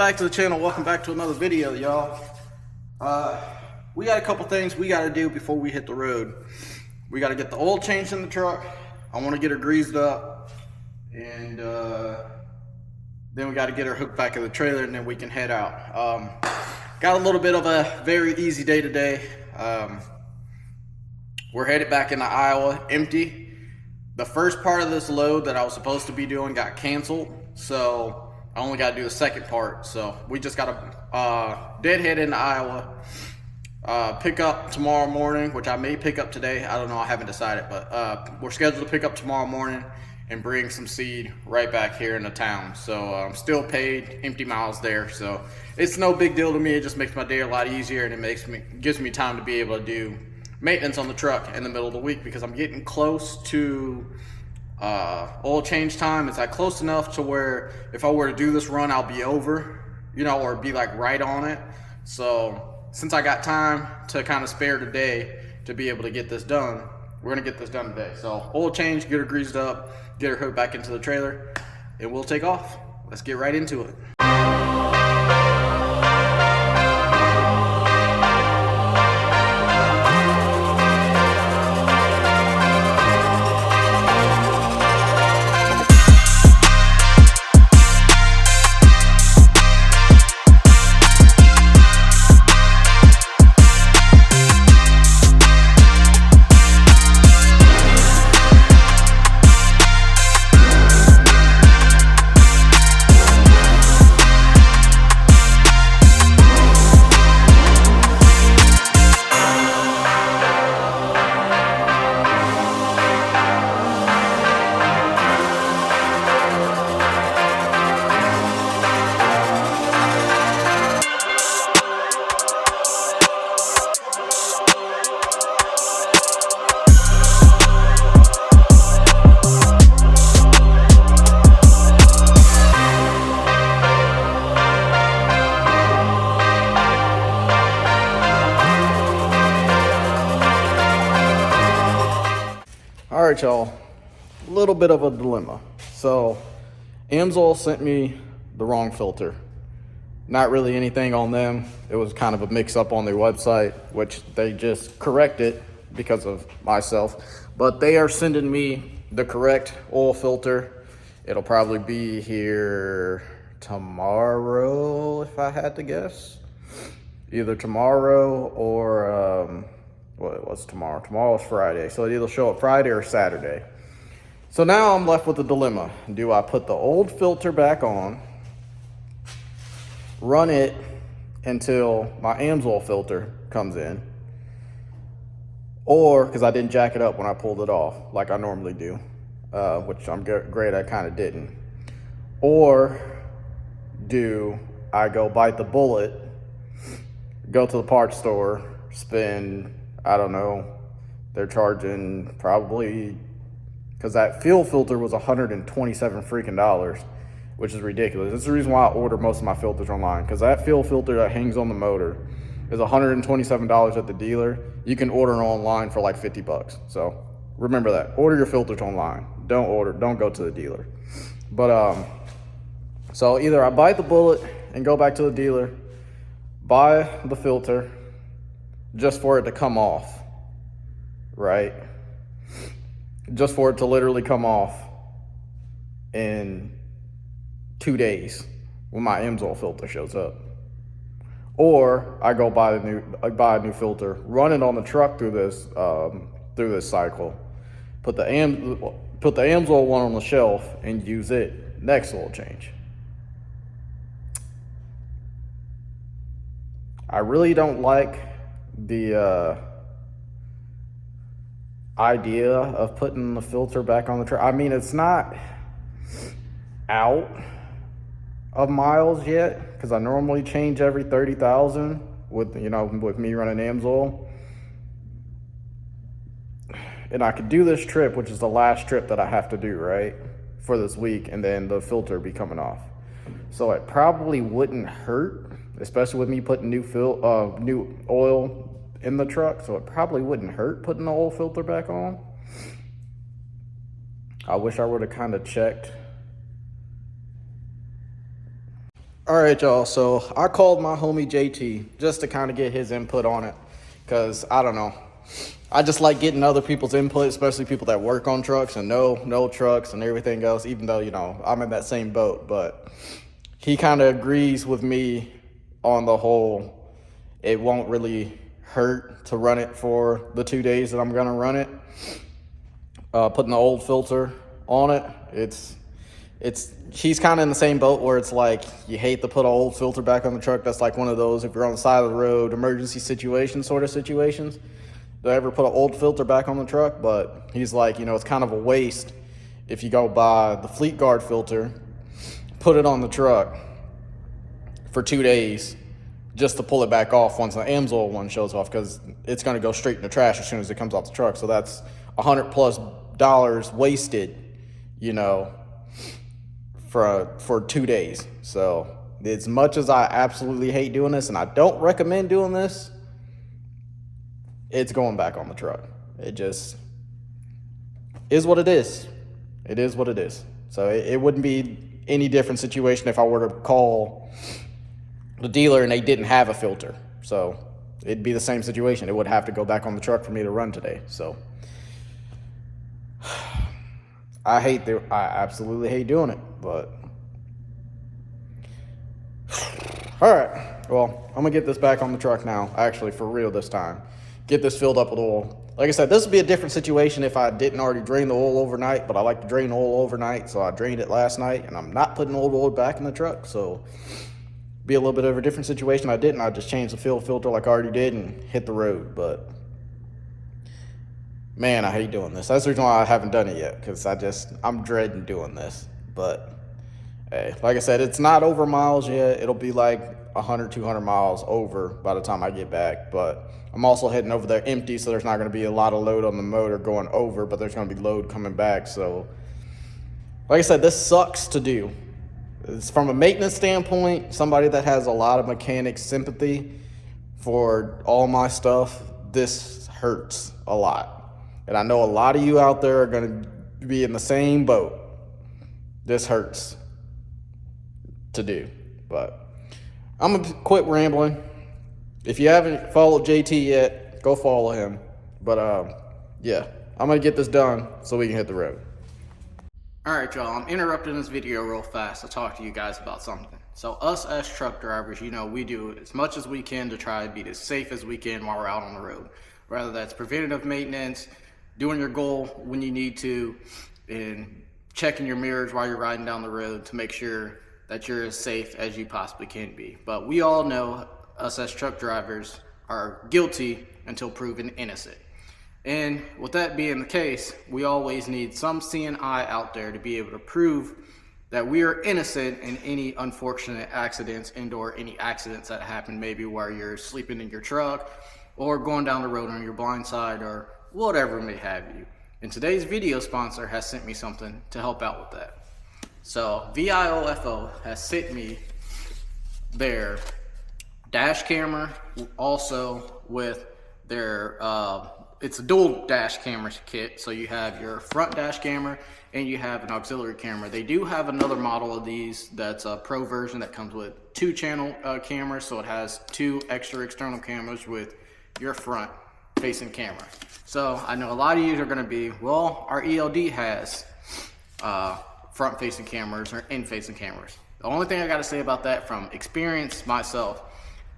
back to the channel. Welcome back to another video, y'all. We got a couple things we got to do before we hit the road. We got to get the oil changed in the truck. I want to get her greased up, and then we got to get her hooked back in the trailer, and then we can head out. Got a little bit of a very easy day today. We're headed back into Iowa empty. The first part of this load that I was supposed to be doing got canceled, so I only got to do the second part. So we just got to deadhead into Iowa, pick up tomorrow morning, which I may pick up today. I don't know, I haven't decided, but we're scheduled to pick up tomorrow morning and bring some seed right back here into town. So I'm still paid, empty miles there, so it's no big deal to me. It just makes my day a lot easier, and it gives me time to be able to do maintenance on the truck in the middle of the week, because I'm getting close to oil change time. It's like close enough to where if I were to do this run, I'll be over, you know, or be like right on it. So since I got time to kind of spare today to be able to get this done, we're gonna get this done today. So oil change, get her greased up, get her hooked back into the trailer, and we'll take off. Let's get right into it. All right, y'all, a little bit of a dilemma. So Amsoil sent me the wrong filter. Not really anything on them. It was kind of a mix up on their website, which they just corrected because of myself. But they are sending me the correct oil filter. It'll probably be here tomorrow, if I had to guess. Either tomorrow or what's tomorrow? Tomorrow's Friday, so it either show up Friday or Saturday. So now I'm left with a dilemma. Do I put the old filter back on, run it until my Amsoil filter comes in, or, because I didn't jack it up when I pulled it off like I normally do, which I'm great I kind of didn't, or do I go bite the bullet, go to the parts store, spend, I don't know, they're charging probably, because that fuel filter was $127 freaking dollars, which is ridiculous. That's the reason why I order most of my filters online, because that fuel filter that hangs on the motor is $127 at the dealer. You can order it online for like 50 bucks. So remember that. Order your filters online. Don't go to the dealer. But so either I bite the bullet and go back to the dealer, buy the filter just for it to come off, right? Just for it to literally come off in 2 days when my Amsoil filter shows up. Or I go buy a new filter, run it on the truck through this cycle, put the Amsoil one on the shelf and use it next oil change. I really don't like the idea of putting the filter back on the truck. I mean, it's not out of miles yet, because I normally change every 30,000 with me running Amsoil. And I could do this trip, which is the last trip that I have to do, right, for this week, and then the filter be coming off. So it probably wouldn't hurt, especially with me putting new oil in the truck, so it probably wouldn't hurt putting the oil filter back on. I wish I would have kind of checked All right, y'all. So I called my homie JT just to kind of get his input on it, because I don't know. I just like getting other people's input, especially people that work on trucks and know trucks and everything else, even though, you know, I'm in that same boat. But he kind of agrees with me on the whole, it won't really hurt to run it for the 2 days that I'm going to run it. Putting the old filter on it, he's kind of in the same boat where it's like you hate to put an old filter back on the truck. That's like one of those, if you're on the side of the road, emergency situation sort of situations. Do I ever put an old filter back on the truck? But he's like, you know, it's kind of a waste if you go buy the Fleet Guard filter, put it on the truck for 2 days just to pull it back off once the AMSOIL one shows off, because it's going to go straight in the trash as soon as it comes off the truck. So that's $100+ wasted, you know, for 2 days. So as much as I absolutely hate doing this and I don't recommend doing this, it's going back on the truck. It just is what it is. It is what it is. So it wouldn't be any different situation if I were to call the dealer and they didn't have a filter. So it'd be the same situation. It would have to go back on the truck for me to run today. So I absolutely hate doing it, but all right. Well, I'm gonna get this back on the truck now, actually, for real this time. Get this filled up with oil. Like I said, this would be a different situation if I didn't already drain the oil overnight, but I like to drain oil overnight, so I drained it last night, and I'm not putting old oil back in the truck, so be a little bit of a different situation. I just changed the fuel filter like I already did and hit the road. But man, I hate doing this. That's the reason why I haven't done it yet, because I'm dreading doing this. But hey, like I said, it's not over miles yet. It'll be like 100, 200 miles over by the time I get back. But I'm also heading over there empty, so there's not going to be a lot of load on the motor going over, but there's going to be load coming back. So like I said, this sucks to do. It's from a maintenance standpoint, somebody that has a lot of mechanic sympathy for all my stuff, this hurts a lot. And I know a lot of you out there are going to be in the same boat. This hurts to do. But I'm going to quit rambling. If you haven't followed JT yet, go follow him. But yeah, I'm going to get this done so we can hit the road. Alright y'all, I'm interrupting this video real fast to talk to you guys about something. So us as truck drivers, you know, we do as much as we can to try to be as safe as we can while we're out on the road. Whether that's preventative maintenance, doing your goal when you need to, and checking your mirrors while you're riding down the road to make sure that you're as safe as you possibly can be. But we all know us as truck drivers are guilty until proven innocent. And with that being the case, we always need some seeing eye out there to be able to prove that we are innocent in any unfortunate accidents and/or any accidents that happen, maybe where you're sleeping in your truck or going down the road on your blind side or whatever may have you. And today's video sponsor has sent me something to help out with that. So VIOFO has sent me their dash camera, also with their it's a dual dash camera kit. So you have your front dash camera and you have an auxiliary camera. They do have another model of these that's a pro version that comes with 2-channel cameras. So it has 2 extra external cameras with your front facing camera. So I know a lot of you are going to be, well, our ELD has front facing cameras or in facing cameras. The only thing I got to say about that from experience myself,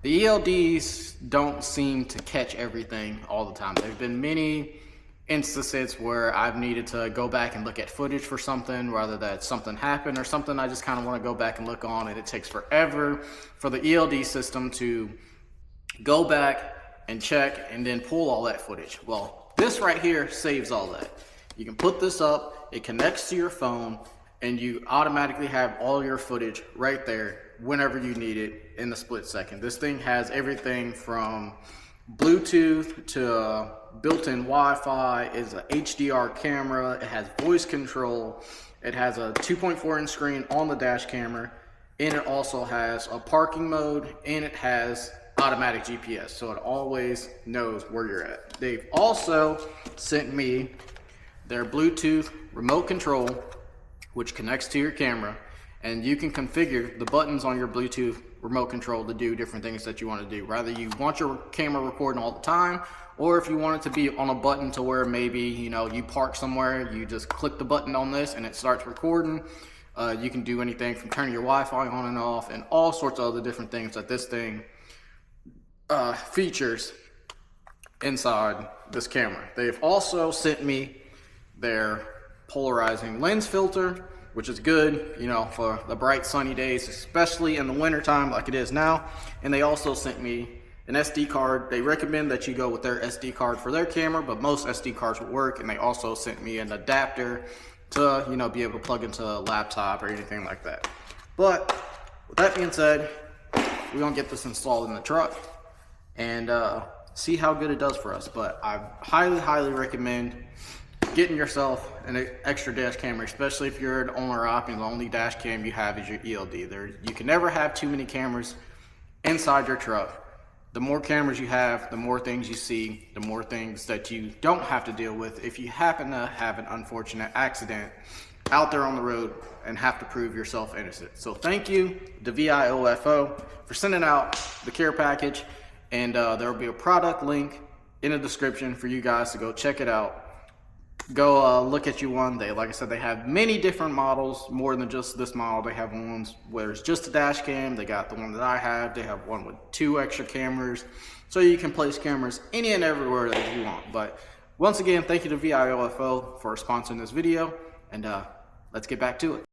the ELDs don't seem to catch everything all the time. There's been many instances where I've needed to go back and look at footage for something, whether that's something happened or something I just kind of want to go back and look on, and it takes forever for the ELD system to go back and check and then pull all that footage. Well, this right here saves all that. You can put this up, it connects to your phone, and you automatically have all your footage right there whenever you need it in the split second. This thing has everything from Bluetooth to built-in Wi-Fi, is an HDR camera, it has voice control, it has a 2.4 inch screen on the dash camera, and it also has a parking mode, and it has automatic GPS, so it always knows where you're at. They've also sent me their Bluetooth remote control, which connects to your camera, and you can configure the buttons on your Bluetooth remote control to do different things that you want to do. Rather you want your camera recording all the time, or if you want it to be on a button to where maybe, you know, you park somewhere, you just click the button on this and it starts recording. You can do anything from turning your Wi-Fi on and off and all sorts of other different things that this thing features inside this camera. They've also sent me their polarizing lens filter, which is good, you know, for the bright sunny days, especially in the winter time like it is now. And they also sent me an SD card. They recommend that you go with their SD card for their camera, but most SD cards will work. And they also sent me an adapter to, you know, be able to plug into a laptop or anything like that. But with that being said, we're gonna get this installed in the truck and see how good it does for us. But I highly recommend getting yourself an extra dash camera, especially if you're an owner op and the only dash cam you have is your ELD. You can never have too many cameras inside your truck. The more cameras you have, the more things you see, the more things that you don't have to deal with if you happen to have an unfortunate accident out there on the road and have to prove yourself innocent. So thank you to VIOFO for sending out the care package, and there will be a product link in the description for you guys to go check it out. Go look at you one. Like I said, they have many different models, more than just this model. They have ones where it's just a dash cam. They got the one that I have. They have one with 2 extra cameras, so you can place cameras any and everywhere that you want. But once again, thank you to VIOFO for sponsoring this video, and let's get back to it.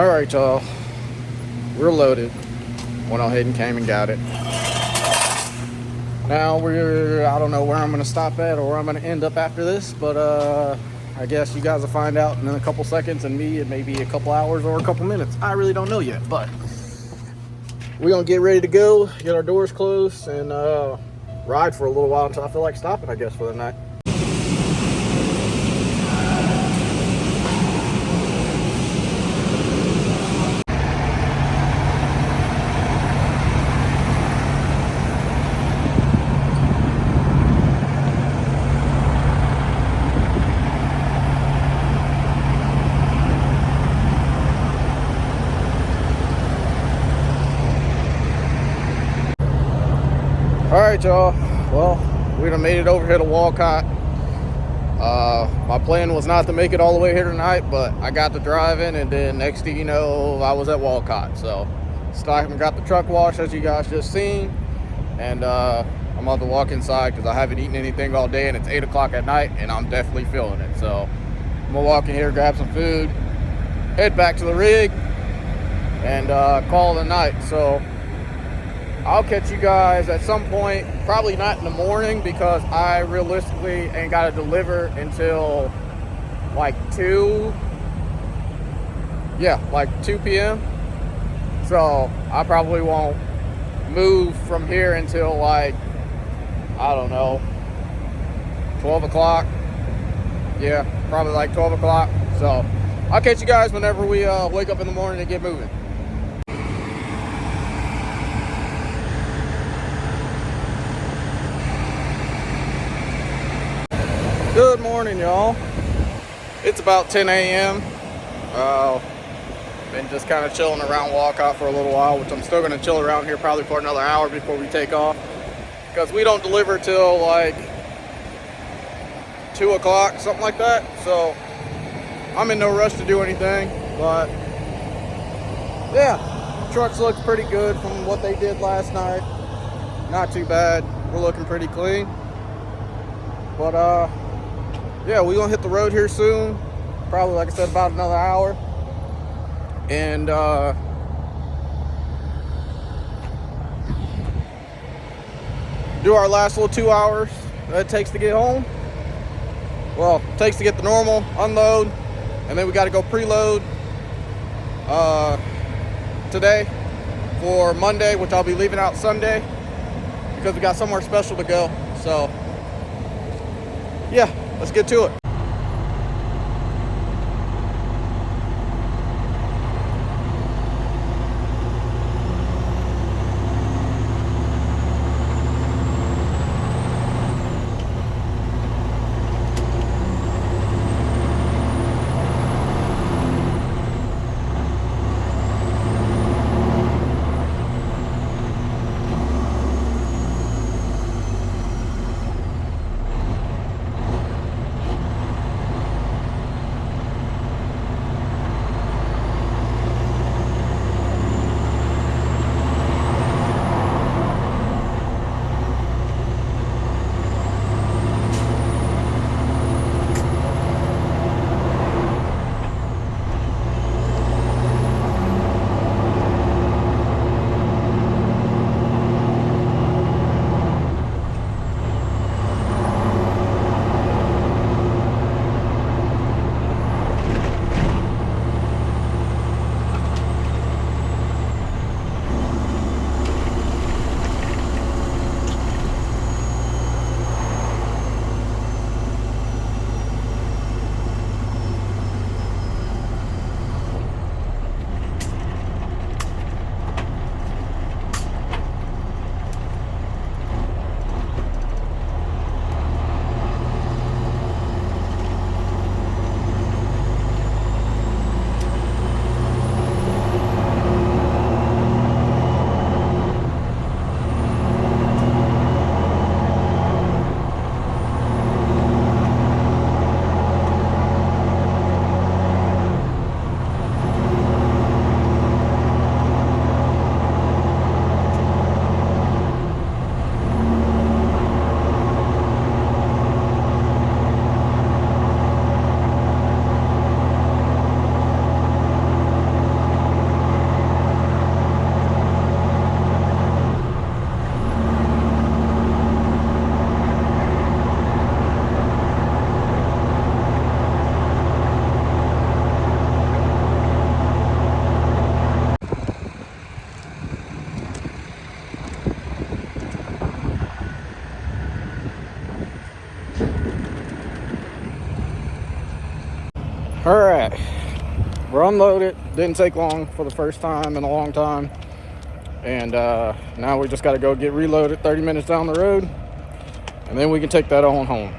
All right, y'all. We're loaded. Went ahead and came and got it. Now I don't know where I'm gonna stop at or where I'm gonna end up after this, but I guess you guys will find out in a couple seconds, and me, it may be a couple hours or a couple minutes. I really don't know yet, but we're gonna get ready to go, get our doors closed, and ride for a little while until I feel like stopping, I guess, for the night. All right, y'all. Well, we done made it over here to Walcott. My plan was not to make it all the way here tonight, but I got to driving, and then next thing you know, I was at Walcott. So, stopped and got the truck washed, as you guys just seen, and I'm about to walk inside because I haven't eaten anything all day, and it's 8 o'clock at night, and I'm definitely feeling it. So, I'm gonna walk in here, grab some food, head back to the rig, and call it a night. So, I'll catch you guys at some point, probably not in the morning, because I realistically ain't got to deliver until like 2 p.m. So I probably won't move from here until like, I don't know, 12 o'clock. Yeah, probably like 12 o'clock. So I'll catch you guys whenever we wake up in the morning and get moving. Good morning, y'all. It's about 10 a.m. Been just kind of chilling around Walcott for a little while, which I'm still going to chill around here probably for another hour before we take off, because we don't deliver till like 2 o'clock, something like that. So I'm in no rush to do anything, but yeah, trucks look pretty good from what they did last night. Not too bad. We're looking pretty clean, but yeah, we're gonna hit the road here soon. Probably, like I said, about another hour. And do our last little 2 hours that it takes to get home. Well, it takes to get the normal, unload, and then we gotta go preload today for Monday, which I'll be leaving out Sunday because we got somewhere special to go. So yeah, let's get to it. All right, we're unloaded. Didn't take long for the first time in a long time. And now we just got to go get reloaded 30 minutes down the road, and then we can take that on home.